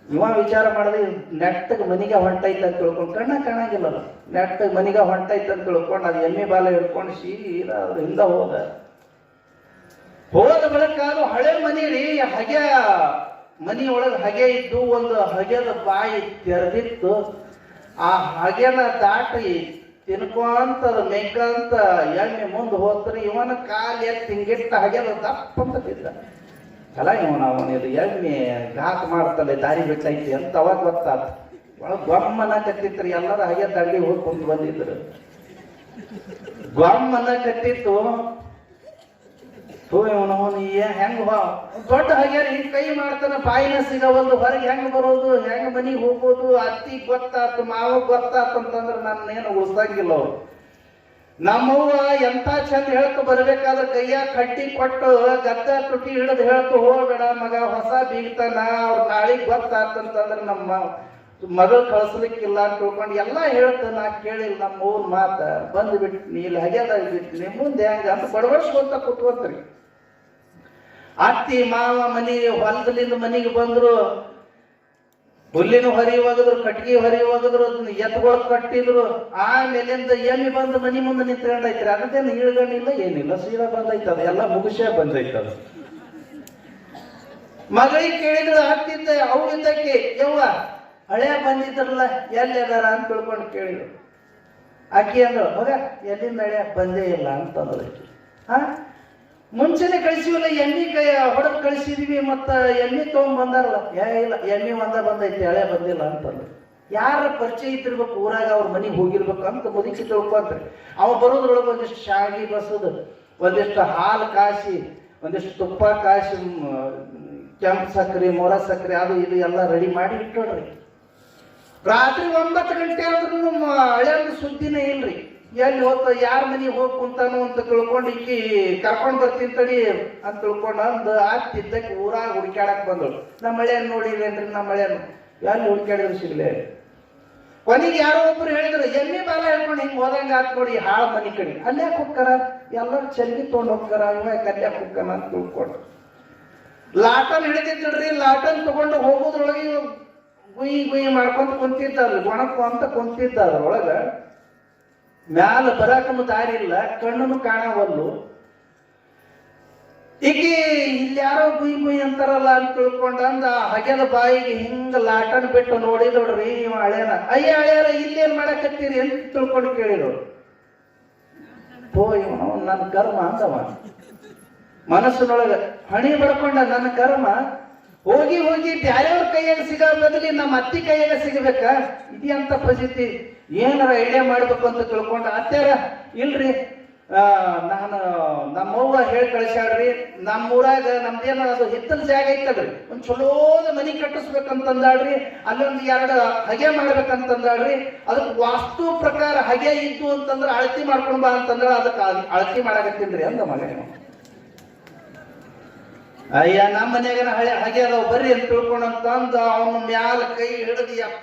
ಇವ ವಿಚಾರ ಮಾಡಿದ್ರೆ ನೆಟ್ಟಗೆ ಮನಿಗೆ ಹೊಂಟೈತೆ ಅಂತ ತಿಳ್ಕೊಂಡು, ಕಣ್ಣ ಕಾಣಂಗಿಲ್ಲ, ನೆಟ್ಟಗೆ ಮನಿಗೆ ಹೊಂಟೈತೆ ಅಂತ ತಿಳ್ಕೊಂಡು ಅದು ಎಮ್ಮಿ ಬಾಲ ಹಿಡ್ಕೊಂಡು ಸೀದಾ ಅದ್ರ ಹಿಂದ ಹೋದ ಬಳಿಕ ಅದು ಹಳೆ ಮನಿ ರೀ. ಹಗೆ ಮನಿ ಒಳಗೆ ಹಗೆ ಇದ್ದು ಒಂದು ಹಗೆದ ಬಾಯಿ ತೆರೆದಿತ್ತು. ಆ ಹಗೆನ ದಾಟಿ ತಿನ್ಕೊಂತ ಮೇಕಂತ ಎಮ್ಮೆ ಮುಂದೆ ಹೋದ್ರಿ. ಇವನ ಕಾಲು ಎತ್ತಿ ಹಿಂಗಿಟ್ಟ ಹಗೆದ ದಪ್ಪ ಅಂತ ಬಿದ್ದ. ಅಲ್ಲ ಅವನಿದು ಎಮ್ಮೆ ಘಾತ ಮಾಡ್ತಲ್ಲ, ದಾರಿ ಬಿಟ್ಟೈತಿ ಅಂತ ಅವಾಗ ಗೊತ್ತಾತ. ಒಳಗೆ ಗೊಮ್ಮನ ಕತ್ತಿತ್ರಿ. ಎಲ್ಲರೂ ಹಾಗೆ ದಂಡಿ ಹೋಗಿ ಕುಂತು ಬಂದಿದ್ರು. ಗೊಮ್ಮನ ಕತ್ತಿತ್ತು. ಇವನು ಹೆಂಗ್ ದೊಡ್ಡ ಹಾಗೆ ಹಿಂಗ್ ಕೈ ಮಾಡ್ತಾನ, ಬಾಯಿನ ಸಿಗವಲ್ದು, ಹೊರಗೆ ಹೆಂಗ್ ಬರೋದು, ಹೆಂಗ್ ಮನಿಗೆ ಹೋಗೋದು. ಅತ್ತಿ ಗೊತ್ತಾತು, ಮಾವ ಗೊತ್ತಾತು ಅಂತಂದ್ರೆ ನನ್ನೇನು ಉಳಿಸಂಗಿಲ್ಲ ಅವ್ರು. ನಮ್ಮವ್ವ ಎಂತ ಚಂದ ಹೇಳ್ತು, ಬರ್ಬೇಕಾದ್ರೆ ಕೈಯಾಗ ಕಟ್ಟಿ ಕೊಟ್ಟು ಗದ್ದ ತುಟಿ ಹಿಡಿದು ಹೇಳ್ತು, ಹೋಗ್ಬೇಡ ಮಗ ಹೊಸ ಬೀಗ್ತಾನ, ಅವ್ರ ನಾಳಿಗೆ ಗೊತ್ತಾತಂತಂದ್ರೆ ನಮ್ಮ ಮಗಳು ಕಳಿಸ್ಲಿಕ್ಕಿಲ್ಲ ಅಂತ ತಿಳ್ಕೊಂಡು ಎಲ್ಲ ಹೇಳ್ತ. ನಾ ಕೇಳಿಲ್ಲ ನಮ್ಮ ಊರ್ ಮಾತ, ಬಂದು ಬಿಟ್ಟು ಇಲ್ಲಿ ಹಗೆದಾಗ ಬಿಟ್ಟು ಮುಂದೆ ಹೆಂಗ ಅಂತ ಬಡವರ್ಸ್ಕೊಂತ ಕೂತ್ಕೊಂತ್ರಿ. ಅತ್ತಿ ಮಾವ ಮನಿ ಹೊಲದಲ್ಲಿಂದ ಮನಿಗೆ ಬಂದ್ರು. ಹುಲ್ಲಿನ ಹೊರಿ ಒಗದ್ರು, ಕಟ್ಗಿ ಹೊರಿ ಒಗದ್ರು, ಎತ್ಗಳು ಕಟ್ಟಿದ್ರು. ಆಮೇಲಿಂದ ಎಮ್ಮಿ ಬಂದು ಮನಿ ಮುಂದೆ ನಿಂತ್ಕೊಂಡೈತ್ರಿ. ಅದಕ್ಕೇನು ಇಳ್ಗಣ್ಣಿಲ್ಲ ಏನಿಲ್ಲ, ಸೀದಾ ಬಂದೈತೆ. ಅದು ಎಲ್ಲ ಮುಗಿಸೇ ಬಂದೈತದ. ಮಗಳಿಗೆ ಕೇಳಿದ್ರು ಆಗ್ತಿದ್ದ ಅವಾಗಿದ್ದಕ್ಕೆ, ಯವ್ವ ಹಳೆ ಬಂದಿದ್ರಲ್ಲ ಎಲ್ಲಿ ಅದಾರ ಅಂತ ತಿಳ್ಕೊಂಡು ಕೇಳಿದ್ರು. ಆಕಿ ಅಂದ್ರು, ಮಗ ಎಲ್ಲಿಂದ ಹಳೆ ಬಂದೇ ಇಲ್ಲ ಅಂತಂದ್ರೆ. ಮುಂಚೆನೆ ಕಳಿಸಿವಲ್ಲ, ಎಮ್ಮಿ ಕೈ ಹೊಡೆದು ಕಳಿಸಿದ್ವಿ, ಮತ್ತ ಎಮ್ಮಿ ತಗೊಂಡ್ ಬಂದಾರಲ್ಲ. ಇಲ್ಲ ಎಮ್ಮಿ ಬಂದೈತಿ, ಹಳೆ ಬಂದಿಲ್ಲ ಅಂತಂದ್ರು. ಯಾರ ಪರಿಚಯ ಇದ್ದಿರ್ಬೇಕು ಊರಾಗ, ಅವ್ರ ಮನೆಗೆ ಹೋಗಿರ್ಬೇಕು ಅಂತ ಮುದುಕಿ ತಿಳ್ಕೊಂತ್ರಿ. ಅವ ಬರೋದ್ರೊಳಗೆ ಒಂದಿಷ್ಟು ಶಾವಿಗೆ ಬಸದು, ಒಂದಿಷ್ಟು ಹಾಲು ಕಾಸಿ, ಒಂದಿಷ್ಟು ತುಪ್ಪ ಕಾಸಿ, ಕೆಂಪು ಸಕ್ಕರೆ, ಮೊರ ಸಕ್ಕರೆ, ಅದು ಇದು ಎಲ್ಲ ರೆಡಿ ಮಾಡಿ ಇಟ್ಟೋಡ್ರಿ. ರಾತ್ರಿ 9 ಗಂಟೆ ಆದ್ರೂ ಹಳೆಯಂದು ಸುದ್ದಿನೇ ಇಲ್ರಿ. ಎಲ್ಲಿ ಹೋಗ್ತ, ಯಾರ ಮನೆಗೆ ಹೋಗಿ ಕುಂತಾನು ಅಂತ ತಿಳ್ಕೊಂಡು ಈಕಿ ಕರ್ಕೊಂಡು ಬರ್ತೀನಿ ತಡಿ ಅಂತ ತಿಳ್ಕೊಂಡು ಅಂದು ಆಗ್ತಿದ್ದಕ್ಕೆ ಊರಾಗ ಹುಡುಕ್ಯಾಡಕ್ ಬಂದಳು. ನಮ್ಮ ಮಳೆಯನ್ನು ನೋಡಿರೇನ್ರಿ, ನಮ್ಮ ಮಳೆಯನ್ನು ಎಲ್ಲಿ ಹುಡುಕ್ಯಾಡಿದ್ರು ಸಿಗ್ಲೇ. ಕೊನೆಗೆ ಯಾರೋ ಒಬ್ರು ಹೇಳಿದ್ರು, ಎಮ್ಮೆ ಬಾಲ ಹೇಳ್ಕೊಂಡು ಹಿಂಗೆ ಹೋದಂಗ ಆತ್ ನೋಡಿ ಹಾಳ ಮನೆ ಕಡೆ. ಅಲ್ಯಾಕೆ ಹೋಗ್ತಾರ, ಎಲ್ಲರೂ ಚಲ್ಗಿ ತೊಗೊಂಡು ಹೋಗ್ತಾರ, ಇವ ಕಲ್ಯಾಕ್ ಹೋಗ್ತಾನ ಅಂತ ತಿಳ್ಕೊಂಡು ಲಾಟನ್ ಹಿಡಿದಿದ್ರಿ. ಲಾಟನ್ ತಗೊಂಡು ಹೋಗೋದ್ರೊಳಗೆ ಗುಯಿ ಗುಯಿ ಮಾಡ್ಕೊಂತ ಕುಂತಿದ್ದಾರ್ರಿ, ಒಣಕು ಅಂತ ಕುಂತಿದ್ದ. ಅದ್ರೊಳಗ ಮ್ಯಾಲ ಬರಾಕನು ದಾರಿ ಇಲ್ಲ, ಕಣ್ಣನು ಕಾಣವಲ್ಲು. ಈಗ ಇಲ್ಲಿ ಯಾರೋ ಗುಯಿ ಗುಯಿ ಅಂತಾರಲ್ಲ ಅಂತ ತಿಳ್ಕೊಂಡಂದ ಹಗೆದ ಬಾಯಿಗೆ ಹಿಂಗ ಲಾಟನ್ ಬಿಟ್ಟು ನೋಡಿದೋಡ್ರಿ ಇವ ಹಳೆನ. ಅಯ್ಯ ಹಳೆಯರ ಇಲ್ಲೇನ್ ಮಾಡಕತ್ತೀರಿ ಅಂತ ತಿಳ್ಕೊಂಡು ಕೇಳಿದೋರು. ಇವನು ನನ್ನ ಕರ್ಮ ಅಂತವ ಮನಸ್ಸಿನೊಳಗ ಹಣಿ ಬಡ್ಕೊಂಡ, ನನ್ನ ಕರ್ಮ ಹೋಗಿ ಹೋಗಿ ಬ್ಯಾರೆಯವ್ರ ಕೈಯಾಗ ಸಿಗೋ ಬದಲಿ ನಮ್ಮ ಅತ್ತಿ ಕೈಯಾಗ ಸಿಗಬೇಕಾ, ಇದಂತ ಪರಿಸ್ಥಿತಿ. ಏನಾರ ಐಡಿಯಾ ಮಾಡ್ಬೇಕು ಅಂತ ತಿಳ್ಕೊಂಡ. ಅತ್ಯಾರ ಇಲ್ರಿ, ನಾನು ನಮ್ಮವ್ವ ಹೇಳಿ ಕಳಿಸ್ಯಾಡ್ರಿ, ನಮ್ಮೂರಾಗ ನಮ್ದೇನ ಅದು ಹಿತ್ತಲ ಜಾಗ ಐತಲ್ರಿ, ಒಂದ್ ಚಲೋದ ಮನಿ ಕಟ್ಟಿಸ್ಬೇಕಂತಂದಾಳ್ರಿ, ಅಲ್ಲೊಂದು 2 ಹಗೆ ಮಾಡ್ಬೇಕಂತಂದಾಳ್ರಿ. ಅದಕ್ಕೆ ವಾಸ್ತು ಪ್ರಕಾರ ಹಗೆ ಇದ್ದು ಅಂತಂದ್ರೆ ಅಳತಿ ಮಾಡ್ಕೊಂಡ್ ಬಾ ಅಂತಂದ್ರೆ ಅದಕ್ಕೆ ಅಳತಿ ಮಾಡಾಕತ್ತೀನ್ರಿ ಅಂದ ಮಗ. ಅಯ್ಯ ನಮ್ಮ ಮನ್ಯಾಗನ ಹಗೆ ಅದಾವ ಬರ್ರಿ ಅಂತ ತಿಳ್ಕೊಂಡಂತ ಅಂದ ಅವನ ಮ್ಯಾಲ ಕೈ ಹಿಡಿದು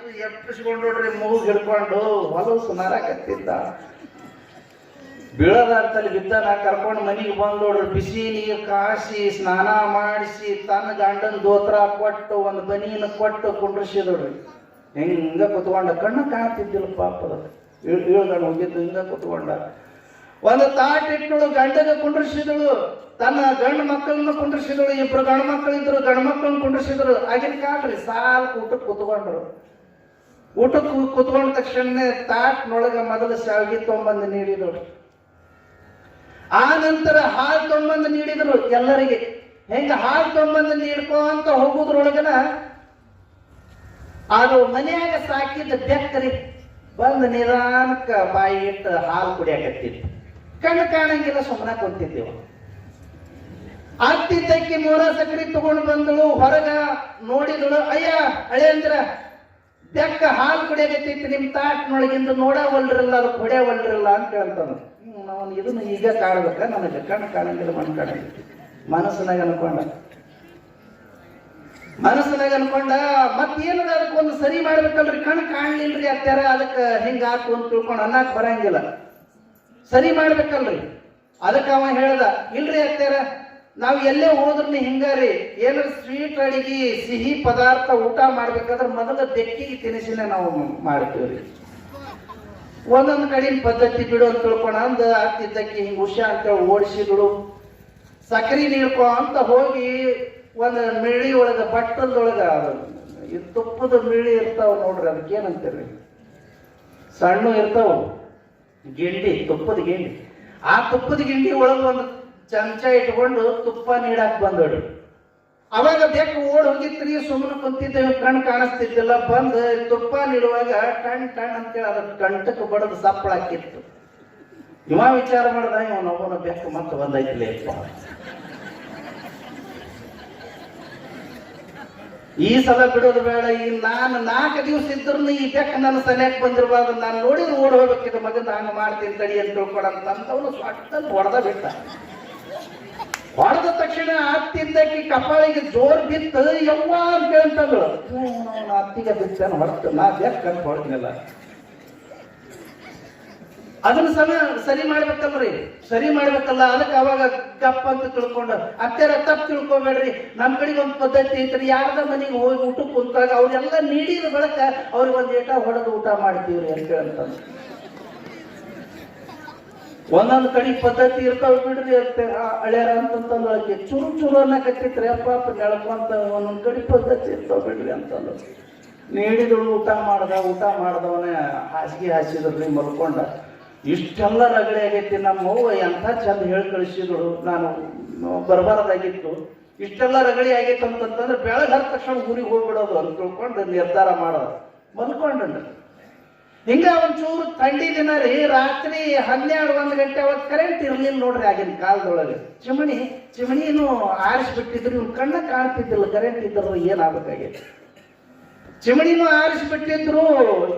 ಎಪ್ಪಿಸ್ಕೊಂಡ್ರಿ, ಮೂಗು ಹಿಡ್ಕೊಂಡು ಹೊಲಸು ನಾರಾಕತ್ತಿದ್ದ. ಬೀಳದ ಅಂತಲ್ಲಿ ಬಿದ್ದಾನ. ಕರ್ಕೊಂಡು ಮನೆಗೆ ಬಂದು ನೋಡ್ರಿ, ಬಿಸಿ ನೀರು ಕಾಸಿ ಸ್ನಾನ ಮಾಡಿಸಿ ತನ್ನ ಗಂಡನ ದೋತ್ರ ಕೊಟ್ಟು ಒಂದು ಬನೀನ ಕೊಟ್ಟು ಕುಂಡ್ರಿಸಿದೋಡ್ರಿ. ಹಿಂಗ ಕುತ್ಕೊಂಡ, ಕಣ್ಣು ಕಾಣ್ತಿದ್ದಿಲ್ಲ ಪಾಪದ. ಇಳ್ಗಂಡು ಹೋಗಿದ್ದು ಹಿಂಗ ಕುತ್ಕೊಂಡ. ಒಂದು ತಾಟ್ ಇಟ್ಟಳು, ಗಂಡಗ ಕುಂಡ್ರಿಸಿದಳು, ತನ್ನ ಗಂಡು ಮಕ್ಕಳನ್ನ ಕುಂಡ್ರಿಸಿದಳು. ಇಬ್ರು ಗಂಡು ಮಕ್ಕಳಿದ್ರು, ಗಂಡು ಮಕ್ಕಳನ್ನ ಕುಂಡ್ರಿಸಿದ್ರು. ಆಗಿನ ಕಾಲ್ರಿ ಸಾಲ್ ಊಟಕ್ಕೆ ಕುತ್ಕೊಂಡ್ರು. ಊಟಕ್ಕೆ ಕುತ್ಕೊಂಡ ತಕ್ಷಣ ತಾಟ್ನೊಳಗ ಮೊದಲು ಶಾವಿಗೆ ತೊಂಬಂದು ನೀಡಿದಳು. ಆ ನಂತರ ಹಾಲು ತೊಂಬಂದು ನೀಡಿದ್ರು ಎಲ್ಲರಿಗೆ. ಹೆಂಗ ಹಾಲು ತೊಂಬಂದು ನೀಡ್ಕೊಂತ ಹೋಗುದ್ರೊಳಗನ ಅದು ಮನೆಯಾಗ ಸಾಕಿದ್ದ ಬೆಕ್ಕರಿ ಬಂದು ನಿಧಾನಕ್ಕ ಬಾಯಿ ಇಟ್ಟು ಹಾಲು ಕುಡಿಯಾಕತ್ತಿತ್ತು. ಕಣ್ಣು ಕಾಣಂಗಿಲ್ಲ, ಸುಮ್ಮನೆ ಕುಂತಿದ್ದೇವು. ಆಗ್ತಿದ್ದಕ್ಕೆ ಮೂರ ಸಕ್ರಿ ತಗೊಂಡು ಬಂದಳು. ಹೊರಗ ನೋಡಿದಳು, ಅಯ್ಯ ಹಳೆಯಂದ್ರ ಬೆಕ್ಕ ಹಾಲು ಕುಡಿಯಾಕತ್ತಿತ್ತು, ನಿಮ್ ತಾಟ್ನೊಳಗಿಂದ ನೋಡವಲ್ರಲ್ಲ, ಅದು ಕುಡಿಯವಲ್ರಲ್ಲ ಅಂತ ಹೇಳ್ತಾನ. ನಾವು ಇದನ್ನು ಈಗ ಕಾಡ್ಬೇಕ, ನನಗೆ ಕಣ್ಣು ಕಾಣಂಗಿಲ್ಲ, ಮಣ್ಣು ಕಾಣಂಗಿಲ್ಲ. ಮನಸ್ಸಿನಾಗ ಅನ್ಕೊಂಡ ಮತ್ತೇನದ ಅದಕ್ಕೊಂದು ಸರಿ ಮಾಡ್ಬೇಕಲ್ರಿ. ಕಣ್ಣು ಕಾಣ್ಲಿಲ್ರಿ ಅತ್ಯಾರ, ಅದಕ್ಕೆ ಹಿಂಗಾತು ಅಂತ ತಿಳ್ಕೊಂಡು ಅನ್ನಕ್ ಬರಂಗಿಲ್ಲ, ಸರಿ ಮಾಡ್ಬೇಕಲ್ರಿ. ಅದಕ್ಕೆ ಅವ ಹೇಳ್ದ, ಇಲ್ರಿ ಅತ್ಯಾರ, ನಾವು ಎಲ್ಲೇ ಹೋದ್ರೂ ಹಿಂಗಾರಿ, ಏನಾರ ಸ್ವೀಟ್ ಅಡಿಗೆ ಸಿಹಿ ಪದಾರ್ಥ ಊಟ ಮಾಡ್ಬೇಕಾದ್ರೆ ಮೊದಲ ಬೆಕ್ಕಿಗೆ ತಿನಿಸಿನ ನಾವು ಮಾಡ್ತೀವ್ರಿ. ಒಂದೊಂದು ಕಡಿನ ಪದ್ಧತಿ ಬಿಡು ಅಂತ ತಿಳ್ಕೊಂಡ ಅಂದ ಆಗ್ತಿದ್ದಕ್ಕೆ ಹಿಂಗ ಹುಷ ಅಂತ ಓಡಿಸಿದಳು. ಸಕ್ರಿ ನೀಡ್ಕೊ ಅಂತ ಹೋಗಿ ಒಂದು ಮಿಳಿ ಒಳಗ ಬಟ್ಟಲದೊಳಗ ಈ ತುಪ್ಪದ ಮಿಳಿ ಇರ್ತಾವ ನೋಡ್ರಿ, ಅದಕ್ಕೇನಂತೀರಿ, ಸಣ್ಣ ಇರ್ತಾವ ಗಿಂಡಿ, ತುಪ್ಪದ ಗಿಂಡಿ. ಆ ತುಪ್ಪದ ಗಿಂಡಿ ಒಳಗ ಒಂದು ಚಮಚ ಇಟ್ಕೊಂಡು ತುಪ್ಪ ನೀಡಾಕ್ ಬಂದೋಡ್ರಿ. ಅವಾಗ ಬೆಕ್ಕು ಓಡ್ ಹೋಗಿತ್ರಿ, ಸುಮ್ಮನೆ ಕುಂತಿದ್ದೇವೆ, ಕಣ್ ಕಾಣಿಸ್ತಿದ್ದಿಲ್ಲ. ಬಂದ್ ತುಪ್ಪ ನೀಡುವಾಗ ಟಣ್ ಟಣ್ ಅಂತೇಳಿ ಅದ್ರ ಕಂಠಕ್ಕೆ ಬಡದು ಸಪ್ಪಳಾಕಿತ್ತು. ಇವ ವಿಚಾರ ಮಾಡ್ದ, ಇವನೊಬ್ಬನ ಬೆಕ್ಕು ಮತ್ತೆ ಬಂದೈತಿಲ್ಲ, ಈ ಸಲ ಬಿಡೋದು ಬೇಡ. ಈ ನಾನು 4 ದಿವಸ ಇದ್ರು ಈ ಬೆಕ್ಕ ನನ್ನ ಸಲಹೆಗೆ ಬಂದಿರ್ಬಾರ್ದು, ನಾನು ನೋಡಿದ್ರು ಓಡ್ ಹೋಗ್ಬೇಕಿದ್ದು, ಮಗನ ಹಂಗ ಮಾಡ್ತೀನಿ ತಡಿ ಅಂತ ತಿಳ್ಕೊಡಂತವನು ಸ್ವಟ್ಟಲ್ಲಿ ಹೊಡೆದ ಬಿಟ್ಟ. ಹೊಡೆದ ತಕ್ಷಣ ಅತ್ತಿದ್ದಕ್ಕೆ ಕಪಾಳಿಗೆ ಜೋರ್ ಬಿತ್ತು. ಯವ್ವ ಅಂತ ಹೇಳ್ತಂದ್ರು, ಅತ್ತಿಗೆ ಬಿತ್ತೇನು ಹೊರತು, ನಾ ಬೆಕ್ಕಂತ ಹೊಡೆದ್ನಲ್ಲ. ಅದನ್ನ ಸರಿ ಮಾಡ್ಬೇಕಲ್ರಿ, ಸರಿ ಮಾಡ್ಬೇಕಲ್ಲ. ಅದಕ್ಕೆ ಅವಾಗ ಗಪ್ಪ ಅಂತ ತಿಳ್ಕೊಂಡು, ಅತ್ತೆರ ತಪ್ಪು ತಿಳ್ಕೊಬೇಡ್ರಿ, ನಮ್ ಕಡೆಗೆ ಒಂದು ಪದ್ಧತಿ ಐತ್ರಿ, ಯಾರದ ಮನೆಗೆ ಹೋಗಿ ಊಟಕ್ಕೆ ಕುಂತಾಗ ಅವ್ರೆಲ್ಲ ನೀಡಿದ ಬಳಕ ಅವ್ರಿಗೆ ಒಂದ್ ಏಟ ಹೊಡೆದು ಊಟ ಮಾಡ್ತೀವ್ರಿ ಅಂತ ಹೇಳ್ತಂದ್ರು. ಒಂದೊಂದು ಕಡೆ ಪದ್ಧತಿ ಇರ್ತಾವ ಬಿಡ್ರಿ ಅಂತ ಹಳ್ಯಾರ ಅಂತಂದ್ರೆ ಚುರು ಚುರು ಅನ್ನಕತ್ತಿತ್ರಿ, ಅಪ್ಪ ನೆಳ್ಕೊಂತ ಒಂದೊಂದ್ ಕಡೆ ಪದ್ಧತಿ ಇರ್ತಾವ ಬಿಡ್ರಿ ಅಂತಂದ್ರು. ನೀಡಿದಳು, ಊಟ ಮಾಡ್ದವನೇ ಹಾಸಿಗೆ ಹಾಸಿದ್ರಿ, ಮಲ್ಕೊಂಡ. ಇಷ್ಟೆಲ್ಲ ರಗಳೆ ಆಗೈತಿ. ನಮ್ಮ ಅವ್ವ ಎಂಥ ಚಂದ ಹೇಳಿ ಕಳಿಸಿದಳು, ನಾನು ಬರಬಾರದಾಗಿತ್ತು. ಇಷ್ಟೆಲ್ಲ ರಗಳಿ ಆಗೈತೆ ಅಂತಂತಂದ್ರೆ ಬೆಳಗ್ಗೆ ಹತ್ತ ತಕ್ಷಣ ಊರಿಗೆ ಹೋಗ್ಬಿಡೋದು ಅಂತ ತಿಳ್ಕೊಂಡು ನಿರ್ಧಾರ ಮಾಡೋದು. ಮಲ್ಕೊಂಡ್ರಿ. ಹಿಂಗ ಒಂಚೂರು ಥಂಡಿ ದಿನ ರೀ, ರಾತ್ರಿ 12-1 ಗಂಟೆ ಅವಾಗ ಕರೆಂಟ್ ಇರ್ಲಿಲ್ಲ ನೋಡ್ರಿ. ಆಗಿನ ಕಾಲದೊಳಗೆ ಚಿಮಣಿನೂ ಆರಿಸ್ಬಿಟ್ಟಿದ್ರು, ಇವ್ನ ಕಣ್ಣ ಕಾಣ್ತಿದ್ದಿಲ್ಲ. ಕರೆಂಟ್ ಇದ್ರು ಏನಾಗಬೇಕಾಗಿತ್ತು, ಚಿಮಣಿನೂ ಆರಿಸ್ಬಿಟ್ಟಿದ್ರು,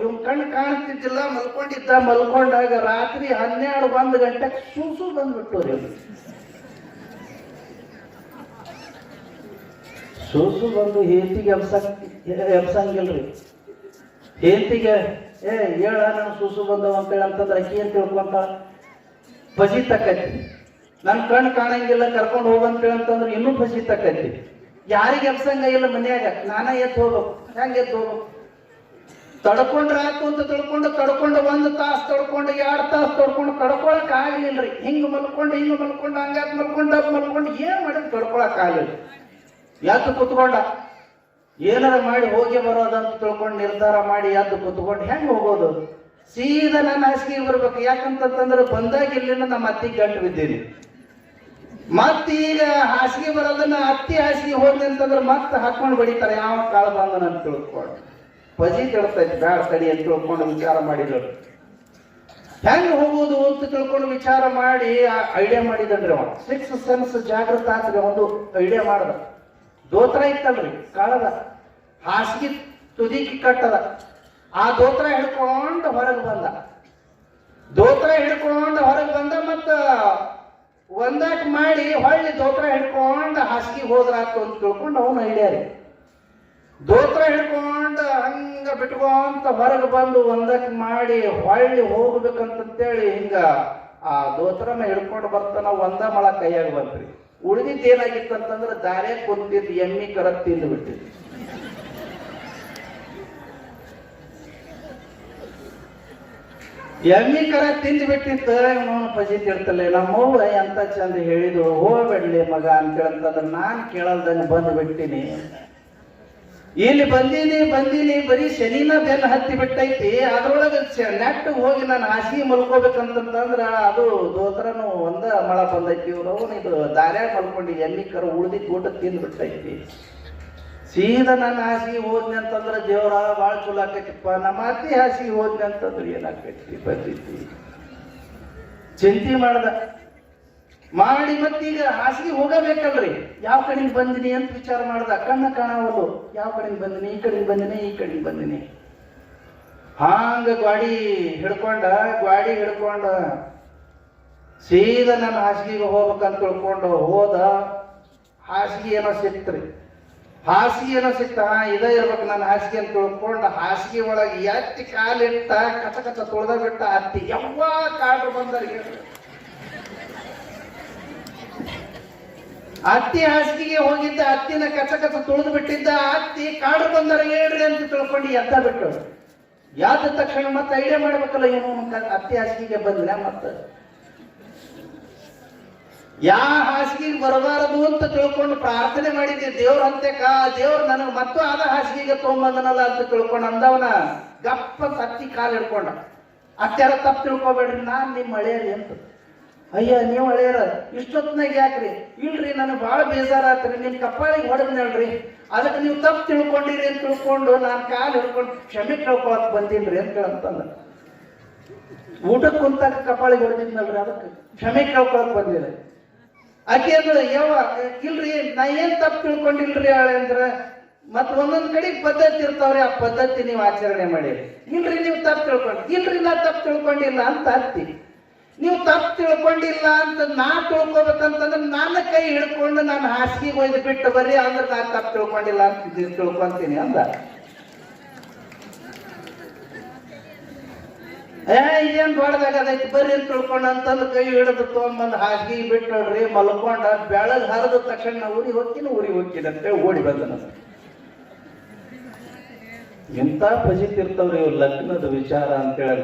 ಇವ್ನ ಕಣ್ಣು ಕಾಣ್ತಿದ್ದಿಲ್ಲ. ಮಲ್ಕೊಂಡಾಗ ರಾತ್ರಿ 12-1 ಗಂಟೆಗೆ ಸೂಸು ಬಂದ್ಬಿಟ್ಟು ರೀ. ಸೂಸು ಬಂದು ಹೇಂತಿಗೆ ಎಬ್ಸಂಗಿಲ್ರಿ. ಹೇಂತಿಗೆ ಹೇಳ ನಾನು ಸೂಸು ಬಂದವ ಅಂತೇಳಿ ಅಂತಂದ್ರೆ ಅಕ್ಕಿ ಅಂತ ತಿಳ್ಕೊಂತ ಬಜಿ ತಕ್ಕತಿ. ನನ್ ಕಣ್ಣು ಕಾಣಂಗಿಲ್ಲ, ಕರ್ಕೊಂಡು ಹೋಗಂತೇಳಿ ಅಂತಂದ್ರೆ ಇನ್ನೂ ಬಜಿ ತಕ್ಕತಿ. ಯಾರಿಗೆ ಎಬ್ಸಂಗ ಇಲ್ಲ ಮನ್ಯಾಗ, ನಾನ ಎದ್ದು ಹೋಗ್ಬೇಕು. ಹೆಂಗೆ ಎದ್ದು ಹೋಗ್ಬೇಕು? ತಡ್ಕೊಂಡ್ರೆ ಆಯ್ತು ಅಂತ ತಡ್ಕೊಂಡು 1 ತಾಸು ತಡ್ಕೊಂಡು 2 ತಾಸು ತಡ್ಕೊಂಡು ತಡ್ಕೊಳಕ್ ಆಗ್ಲಿಲ್ರಿ. ಹಿಂಗ ಮಲ್ಕೊಂಡು ಹಂಗಾತ್ ಮಲ್ಕೊಂಡು ಏನ್ ಮಾಡಿದ್ ತಡ್ಕೊಳಕ್ ಆಗ್ಲಿಲ್ಲ. ಎದ್ದು ಕುತ್ಕೊಂಡ ಏನಾರ ಮಾಡಿ ಹೋಗಿ ಬರೋದಂತ ತಿಳ್ಕೊಂಡು ನಿರ್ಧಾರ ಮಾಡಿ ಎದ್ದು ಕುತ್ಕೊಂಡು ಹೆಂಗ್ ಹೋಗೋದು? ಸೀದಾ ನಾನು ಹಾಸಿಗೆ ಬರ್ಬೇಕು. ಯಾಕಂತಂದ್ರೆ ಬಂದಾಗ ಇಲ್ಲಿಂದ ನಮ್ಮ ಅತ್ತಿಗೆ ಗಂಟು ಬಿದ್ದೀನಿ. ಮತ್ತೀಗ ಹಾಸಿಗೆ ಬರೋದನ್ನ ಅತ್ತಿ ಹಾಸಿಗೆ ಹೋದ್ನಿ ಅಂತಂದ್ರೆ ಮತ್ತೆ ಹಾಕೊಂಡು ಬಡಿತಾರೆ, ಯಾವ ಕಾಳ ಬಂದನ ಅಂತ ತಿಳ್ಕೊಂಡು ಪಜಿ ಕೆಡ್ತೈತಿ, ಬ್ಯಾಡ ತಡಿ ಅಂತ ತಿಳ್ಕೊಂಡು ವಿಚಾರ ಮಾಡಿದ್ರು. ಹೆಂಗ್ ಹೋಗುದು ಅಂತ ತಿಳ್ಕೊಂಡು ವಿಚಾರ ಮಾಡಿ ಐಡಿಯಾ ಮಾಡಿದನ್ರಿ. ಅವ 6 ಸೆನ್ಸ್ ಜಾಗೃತ ಆತ್ರಿ. ಒಂದು ಐಡಿಯಾ ಮಾಡ್ದ. ದೋತ್ರ ಇತ್ತಲ್ರಿ ಕಾಳದ, ಹಾಸಿಗೆ ತುದಿಕ್ಕೆ ಕಟ್ಟದ. ಆ ದೋತ್ರ ಹಿಡ್ಕೊಂಡು ಹೊರಗೆ ಬಂದ. ಮತ್ತ ಒಂದಾಕ್ ಮಾಡಿ ಹೊಳ್ಳಿ ದೋತ್ರ ಹಿಡ್ಕೊಂಡು ಹಾಸಿಗೆ ಹೋದ್ರಾತು ಅಂತ ತಿಳ್ಕೊಂಡು ಅವನು ಐಡಿಯಾ ರೀ. ದೋತ್ರ ಹಿಡ್ಕೊಂಡು ಹಂಗ ಬಿಟ್ಕೊಂತ ಹೊರಗೆ ಬಂದು ಒಂದಕ್ಕೆ ಮಾಡಿ ಹೊಳ್ಳಿ ಹೋಗ್ಬೇಕಂತೇಳಿ ಹಿಂಗ ಆ ದೋತ್ರನ ಹಿಡ್ಕೊಂಡು ಬರ್ತಾನ. ಒಂದ ಮಳ ಕೈಯಾಗ ಬಂತ್ರಿ. ಉಳಿದಿದ್ದು ಏನಾಗಿತ್ತು ಅಂತಂದ್ರೆ ದಾರ್ಯಾಗ ಕುಂತಿದ್ದು ಎಮ್ಮಿ ಕರತ್ ತಿಂದು ಬಿಟ್ಟಿದ್ದು. ಎಮ್ಮಿ ಕರ ತಿಂದು ಬಿಟ್ಟಿತ್ತು ಇವನು ಪಜಿತ್ ಇರ್ತಲ್ಲ ನಮ್ಮವ್ವ ಎಂತ ಚಂದ ಹೇಳಿದ್ರು ಹೋಗ್ಬೇಡ್ಲಿ ಮಗ ಅಂತೇಳಂತಂದ್ರೆ ನಾನು ಕೇಳಲ್ದಂಗೆ ಬಂದು ಬಿಟ್ಟಿನಿ. ಇಲ್ಲಿ ಬಂದೀನಿ ಬರೀ ಶನಿನ ಬೆನ್ನ ಹತ್ತಿ ಬಿಟ್ಟೈತಿ. ಅದ್ರೊಳಗೆ ನೆಟ್ ಹೋಗಿ ನಾನು ಹಾಸಿಗೆ ಮಲ್ಕೋಬೇಕಂತಂದ್ರ ಅದು ದೋತ್ರನು ಒಂದ ಮಳ ಬಂದೈತಿ. ಇವ್ರು ಇದು ದಾರ್ಯಾಗ ಮಲ್ಕೊಂಡು ಎಮ್ಮಿ ಕರ ಉಳ್ದಿದ್ದು ಊಟ ತಿಂದು ಬಿಟ್ಟೈತಿ. ಸೀದಾ ನನ್ನ ಹಾಸಿಗೆ ಹೋದ್ನಿ ಅಂತಂದ್ರೆ ದೇವ್ರ ಭಾಳ ಚಲೋ ಆಕೈತಿಪ್ಪ. ನಮ್ಮ ಅತ್ತಿ ಹಾಸಿಗೆ ಹೋದ್ನಿ ಅಂತಂದ್ರೆ ಏನಾಕೈತಿ ಬಂದೈತಿ ಚಿಂತೆ ಮಾಡಿ ಮತ್ತೀಗ ಹಾಸಿಗೆ ಹೋಗಬೇಕಲ್ರಿ. ಯಾವ ಕಡೆಗೆ ಬಂದಿನಿ ಅಂತ ವಿಚಾರ ಮಾಡ್ದ. ಕಣ್ಣ ಕಾಣವಲ್ಲು. ಯಾವ ಕಡೆಗೆ ಬಂದಿನಿ, ಈ ಕಡೆಗೆ ಬಂದಿನಿ. ಹಾಂಗ ಗಾಡಿ ಹಿಡ್ಕೊಂಡ ಸೀದಾ ನನ್ನ ಹಾಸಿಗೆಗೆ ಹೋಗ್ಬೇಕಂತ ತಿಳ್ಕೊಂಡು ಹೋದ. ಹಾಸಿಗೆ ಏನೋ ಸಿಕ್ತ ಇದ ಇರ್ಬೇಕು ನನ್ನ ಹಾಸಿಗೆ ಅಂತ ತಿಳ್ಕೊಂಡು ಹಾಸಿಗೆ ಒಳಗೆ ಎತ್ತಿ ಕಾಲಿಟ್ಟ ಕಚ ತೊಳ್ದ ಬಿಟ್ಟ. ಅತ್ತಿ ಯವ್ವ ಕಾಡ್ರು ಬಂದರಿಗೆ ಅತ್ತಿ ಹಾಸಿಗೆಗೆ ಹೋಗಿದ್ದ. ಅತ್ತಿನ ಕಚ ತುಳಿದು ಬಿಟ್ಟಿದ್ದ. ಅತ್ತಿ ಕಾಡು ಬಂದರೆ ಹೇಳ್ರಿ ಅಂತ ತಿಳ್ಕೊಂಡು ಎದ್ದ ಬಿಟ್ಟು ಯಾದ ತಕ್ಷಣ ಮತ್ತೆ ಐಡಿಯಾ ಮಾಡ್ಬೇಕಲ್ಲ ಏನು ಅತ್ತಿ ಹಾಸಿಗೆಗೆ ಬಂದಿಲ್ಲ. ಮತ್ತೆ ಯಾ ಹಾಸಿಗೆಗೆ ಬರಬಾರದು ಅಂತ ತಿಳ್ಕೊಂಡು ಪ್ರಾರ್ಥನೆ ಮಾಡಿದ್ದೆ. ದೇವ್ರ ಅಂತೆಕ ದೇವ್ರು ನನಗೆ ಮತ್ತು ಆದ ಹಾಸಿಗೆಗೆ ತೊಗೊಂಬಂದನಲ್ಲ ಅಂತ ತಿಳ್ಕೊಂಡು ಅಂದವನ ಗಪ್ಪ ಅತ್ತಿ ಕಾಲು ಹಿಡ್ಕೊಂಡ. ಅತ್ಯಾರ ತಪ್ಪು ತಿಳ್ಕೊಬೇಡ್ರಿ, ನಾನ್ ನಿಮ್ಮ ಹಳೆಯರಿ ಅಂತ. ಅಯ್ಯ ನೀವು ಹಳೆಯರ ಇಷ್ಟೊತ್ತಿನಾಗ ಯಾಕ್ರಿ? ಇಲ್ರಿ ನನಗೆ ಭಾಳ ಬೇಜಾರಾತ್ರಿ, ನಿಮ್ ಕಪ್ಪಾಳಿಗೆ ಹೊಡೆದ್ನಲ್ರಿ, ಅದಕ್ಕೆ ನೀವು ತಪ್ಪು ತಿಳ್ಕೊಂಡಿರಿ ಅಂತ ತಿಳ್ಕೊಂಡು ನಾನು ಕಾಲು ಹಿಡ್ಕೊಂಡು ಕ್ಷಮೆ ಕೇಳ್ಕೊಳಕ್ ಬಂದಿನ್ರಿ ಅಂತ ಅಂತಂದ. ಊಟಕ್ಕೆ ಕುಂತಾಗ ಕಪ್ಪಾಳಿಗೆ ಹೊಡೆದಿದ್ನಲ್ರಿ, ಅದಕ್ಕೆ ಕ್ಷಮೆ ಕೇಳ್ಕೊಳಕ್ ಬಂದಿಲ್ಲ. ಆಕೆ ಅಂದ್ರೆ ಇಲ್ರಿ ನಾ ಏನ್ ತಪ್ಪು ತಿಳ್ಕೊಂಡಿಲ್ರಿ ಅಂದ್ರ ಮತ್ ಒಂದೊಂದ್ ಕಡೆ ಪದ್ಧತಿ ಇರ್ತಾವ್ರಿ, ಆ ಪದ್ಧತಿ ನೀವು ಆಚರಣೆ ಮಾಡಿರಿ. ಇಲ್ರಿ ನೀವು ತಪ್ಪು ಇಲ್ರಿ ನಾ ತಪ್ಪು ತಿಳ್ಕೊಂಡಿಲ್ಲ ಅಂತ ಅತ್ತಿ. ನೀವು ತಪ್ಪು ತಿಳ್ಕೊಂಡಿಲ್ಲ ಅಂತ ನಾ ತಿಳ್ಕೊಬೇಕಂತಂದ್ರೆ ನನ್ನ ಕೈ ಹಿಡ್ಕೊಂಡು ನಾನು ಹಾಸಿಗೆ ಒಯ್ದು ಬಿಟ್ಟು ಬರ್ರಿ ಅಂದ್ರೆ ನಾ ತಪ್ಪು ತಿಳ್ಕೊಂಡಿಲ್ಲ ಅಂತ ತಿಳ್ಕೊಂತೀನಿ ಅಂದ. ಇದೇನ್ ದೊಡ್ಡದಾಗದೈತಿ ಬರ್ರಿ ಅಂತ ತಿಳ್ಕೊಂಡ ಅಂತಂದು ಕೈ ಹಿಡಿದು ತೊಗೊಂಬಂದು ಹಾಸಿಗೆ ಬಿಟ್ಟು ನೋಡ್ರಿ ಮಲ್ಕೊಂಡ. ಬೆಳಗ್ ಹರಿದ ತಕ್ಷಣ ಊರಿಗೆ ಹೋಗ್ತೀನಿ ಅಂತೇಳಿ ಓಡಿ ಬಂದ. ಇಂಥ ಫಜಿತ್ ಇರ್ತಾವ್ರಿ ಇವ್ ಲಗ್ನದ ವಿಚಾರ ಅಂತೇಳಿ.